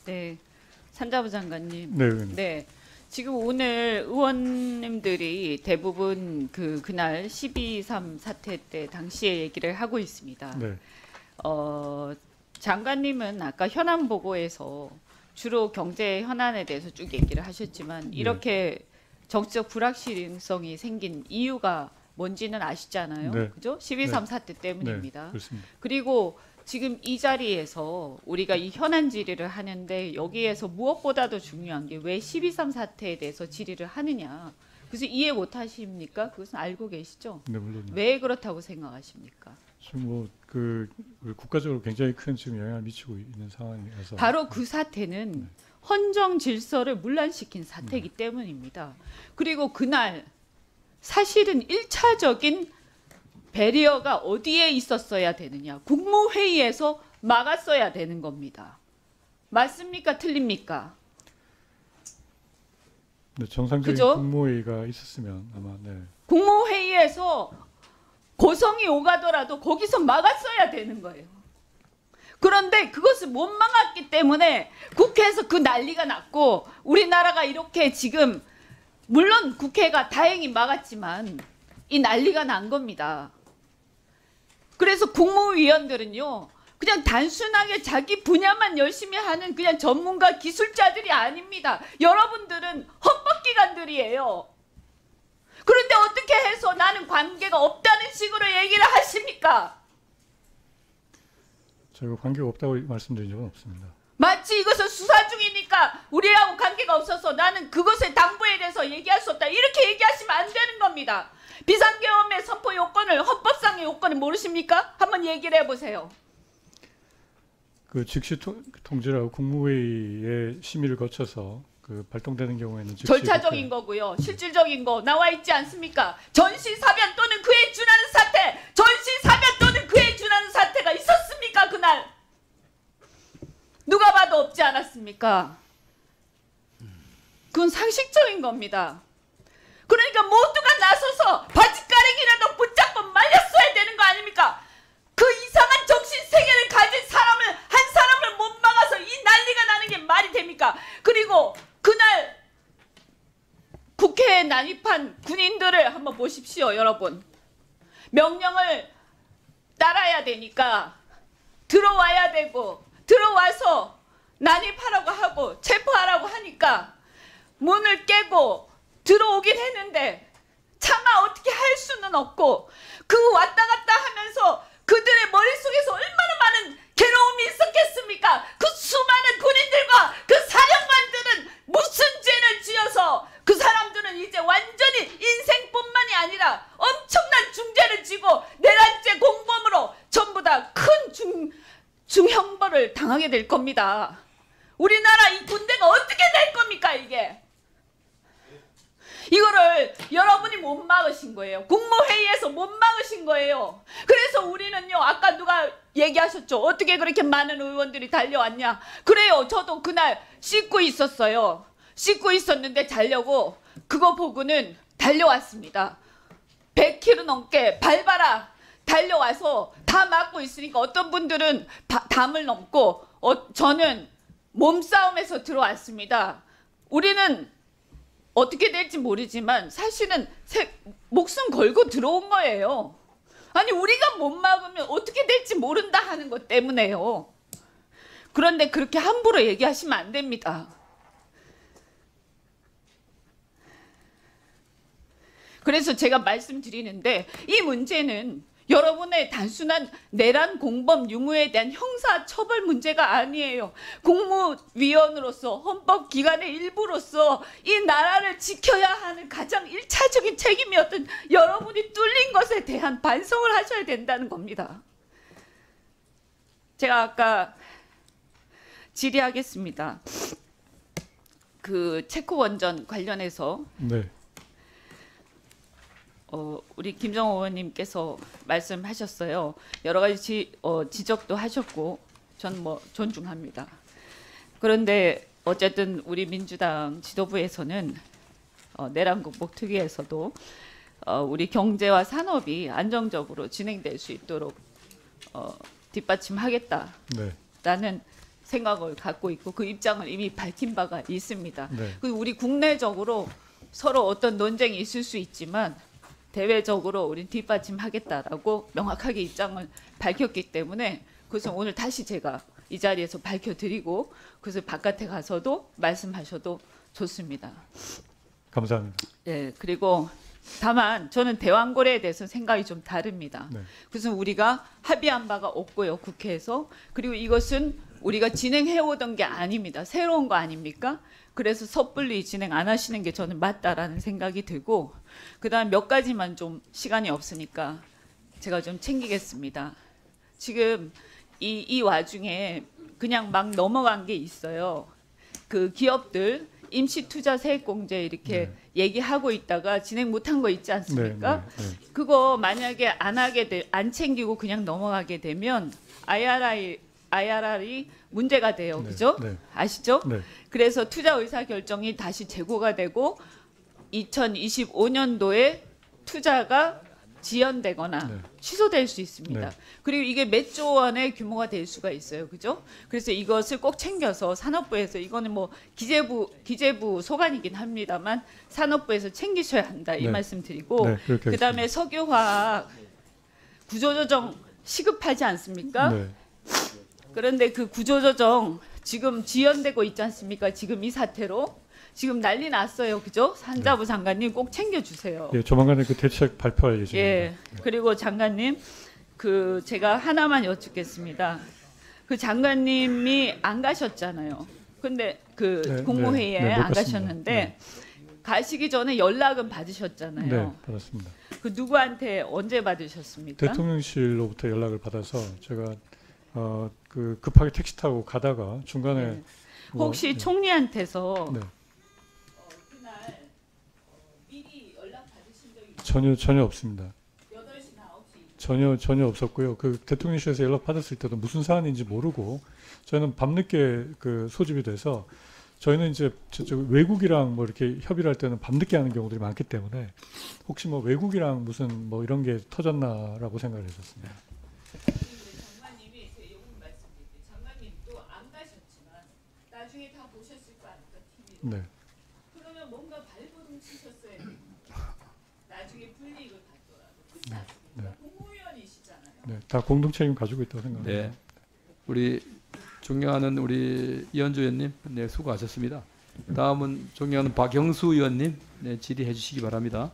네, 산자부 장관님. 네, 의원님. 네, 지금 오늘 의원님들이 대부분 그날 12.3 사태 때 당시의 얘기를 하고 있습니다. 네, 장관님은 아까 현안 보고에서 주로 경제 현안에 대해서 쭉 얘기를 하셨지만 이렇게 정치적 불확실성이 생긴 이유가 뭔지는 아시잖아요. 네. 그죠? 12.3 네. 사태 때문입니다. 네, 그렇습니다. 그리고 지금 이 자리에서 우리가 이 현안 질의를 하는데 여기에서 무엇보다도 중요한 게 왜 12.3 사태에 대해서 질의를 하느냐. 그래서 이해 못 하십니까? 그것은 알고 계시죠? 네, 물론. 왜 그렇다고 생각하십니까? 지금 뭐그 국가적으로 굉장히 큰 지금 영향을 미치고 있는 상황이라서 바로 그 사태는 헌정 질서를 문란시킨 사태이기 때문입니다. 그리고 그날 사실은 1차적인 배리어가 어디에 있었어야 되느냐. 국무회의에서 막았어야 되는 겁니다. 맞습니까? 틀립니까? 네, 정상적인 그죠? 국무회의가 있었으면 아마 네. 국무회의에서 고성이 오가더라도 거기서 막았어야 되는 거예요. 그런데 그것을 못 막았기 때문에 국회에서 그 난리가 났고 우리나라가 이렇게 지금 물론 국회가 다행히 막았지만 이 난리가 난 겁니다. 그래서 국무위원들은요. 그냥 단순하게 자기 분야만 열심히 하는 그냥 전문가 기술자들이 아닙니다. 여러분들은 헌법기관들이에요. 그런데 어떻게 해서 나는 관계가 없다는 식으로 얘기를 하십니까? 저희가 관계가 없다고 말씀드린 적은 없습니다. 마치 이것을 수사 중이니까 우리하고 관계가 없어서 나는 그것의 당부에 대해서 얘기할 수 없다. 이렇게 얘기하시면 안 되는 겁니다. 비상계엄의 선포 요건을 헌법상의 요건을 모르십니까? 한번 얘기를 해보세요. 그 즉시 통지라고 국무회의의 심의를 거쳐서 그 발동되는 경우에는 즉시 절차적인 거고요. 실질적인 거 나와 있지 않습니까? 전시사변 또는 그에 준하는 사태, 전시사변 또는 그에 준하는 사태가 있었습니까? 그날 누가 봐도 없지 않았습니까? 그건 상식적인 겁니다. 그러니까 모두가 나서서 바짓가랭이라도 붙잡고 말렸어야 되는 거 아닙니까? 그 이상한 정신세계를 가진 사람을 한 사람을 못 막아서 이 난리가 나는 게 말이 됩니까? 그리고 그날 국회에 난입한 군인들을 한번 보십시오, 여러분. 명령을 따라야 되니까 들어와야 되고 들어와서 난입하라고 하고 체포하라고 하니까 문을 깨고 들어오긴 했는데 차마 어떻게 할 수는 없고 그 왔다 갔다 하면서 그들의 머릿속에서 얼마나 많은 괴로움이 있었겠습니까? 그 수많은 군인들과 그 사령관들은 무슨 죄를 지어서 그 사람들은 이제 완전히 인생뿐만이 아니라 엄청난 중죄를 지고 내란죄 공범으로 전부 다 큰 중형벌을 당하게 될 겁니다. 우리나라 이 군대가 어떻게 될 겁니까 이게? 이거를 여러분이 못 막으신 거예요. 국무회의에서 못 막으신 거예요. 그래서 우리는요. 아까 누가 얘기하셨죠. 어떻게 그렇게 많은 의원들이 달려왔냐. 그래요. 저도 그날 씻고 있었어요. 씻고 있었는데 자려고 그거 보고는 달려왔습니다. 100km 넘게 밟아라. 달려와서 다 막고 있으니까 어떤 분들은 담을 넘고 저는 몸싸움에서 들어왔습니다. 우리는 어떻게 될지 모르지만 사실은 목숨 걸고 들어온 거예요. 아니 우리가 못 막으면 어떻게 될지 모른다 하는 것 때문에요. 그런데 그렇게 함부로 얘기하시면 안 됩니다. 그래서 제가 말씀드리는데 이 문제는 여러분의 단순한 내란 공범 유무에 대한 형사 처벌 문제가 아니에요. 국무위원으로서 헌법기관의 일부로서 이 나라를 지켜야 하는 가장 1차적인 책임이었던 여러분이 뚫린 것에 대한 반성을 하셔야 된다는 겁니다. 제가 아까 질의하겠습니다. 그 체코 원전 관련해서 네. 우리 김정호 의원님께서 말씀하셨어요. 여러 가지 지적도 하셨고 전 뭐 존중합니다. 그런데 어쨌든 우리 민주당 지도부에서는 내란 극복 특위에서도 우리 경제와 산업이 안정적으로 진행될 수 있도록 뒷받침하겠다라는 네. 생각을 갖고 있고 그 입장을 이미 밝힌 바가 있습니다. 네. 그리고 우리 국내적으로 서로 어떤 논쟁이 있을 수 있지만 대외적으로 우린 뒷받침하겠다라고 명확하게 입장을 밝혔기 때문에 그래서 오늘 다시 제가 이 자리에서 밝혀드리고 그래서 바깥에 가서도 말씀하셔도 좋습니다. 감사합니다. 예, 그리고 다만 저는 대왕고래에 대해서 생각이 좀 다릅니다. 네. 그래서 우리가 합의한 바가 없고요, 국회에서. 그리고 이것은 우리가 진행해 오던 게 아닙니다. 새로운 거 아닙니까? 그래서 섣불리 진행 안 하시는 게 저는 맞다라는 생각이 들고 그다음 몇 가지만 좀 시간이 없으니까 제가 좀 챙기겠습니다. 지금 이 와중에 그냥 막 넘어간 게 있어요. 그 기업들 임시투자 세액공제 이렇게 네. 얘기하고 있다가 진행 못한 거 있지 않습니까? 네. 그거 만약에 안 챙기고 그냥 넘어가게 되면 IRR이 문제가 돼요. 네. 그죠? 네. 아시죠? 네. 그래서 투자 의사 결정이 다시 재고가 되고 2025년도에 투자가 지연되거나 네. 취소될 수 있습니다. 네. 그리고 이게 몇 조 원의 규모가 될 수가 있어요. 그죠? 그래서 이것을 꼭 챙겨서 산업부에서 이거는 뭐 기재부 소관이긴 합니다만 산업부에서 챙기셔야 한다. 이 네. 말씀 드리고 네, 그렇게 그다음에 석유화학 구조조정 시급하지 않습니까? 네. 그런데 그 구조조정 지금 지연되고 있지 않습니까? 지금 이 사태로 지금 난리 났어요. 그죠? 산자부 장관님 꼭 챙겨주세요. 예, 조만간에 그 대책 발표할 예정입니다. 예. 그리고 장관님 그 제가 하나만 여쭙겠습니다. 그 장관님이 안 가셨잖아요. 근데 그 네, 국무회의에 네, 네, 못 안 갔습니다. 가셨는데 네. 가시기 전에 연락은 받으셨잖아요. 네, 받았습니다. 그 누구한테 언제 받으셨습니까? 대통령실로부터 연락을 받아서 제가 그 급하게 택시 타고 가다가 중간에 네. 뭐, 혹시 총리한테서 네. 그날 미리 연락 받으신 적이 전혀 없습니다. 8시나 9시 전혀 없었고요. 그 대통령실에서 연락 받았을 때도 무슨 사안인지 모르고 저희는 밤늦게 그 소집이 돼서 저희는 이제 저쪽 외국이랑 뭐 이렇게 협의를 할 때는 밤늦게 하는 경우들이 많기 때문에 혹시 뭐 외국이랑 무슨 뭐 이런 게 터졌나라고 생각을 했었습니다. 장관님이 제 요금 말씀드릴게요. 장관님도 안 가셨지만 나중에 다 보셨을 거 아닙니까? TV로. 네. 그러면 뭔가 발버둥 치셨어야 됩니다. 나중에 불이익을 받더라도 그렇지 않습니까? 공무위원이시잖아요. 네. 다 공동 책임 가지고 있다고 생각합니다. 네, 우리 존경하는 우리 이현주 의원님, 네, 수고하셨습니다. 다음은 존경하는 박영수 의원님, 네, 질의해 주시기 바랍니다.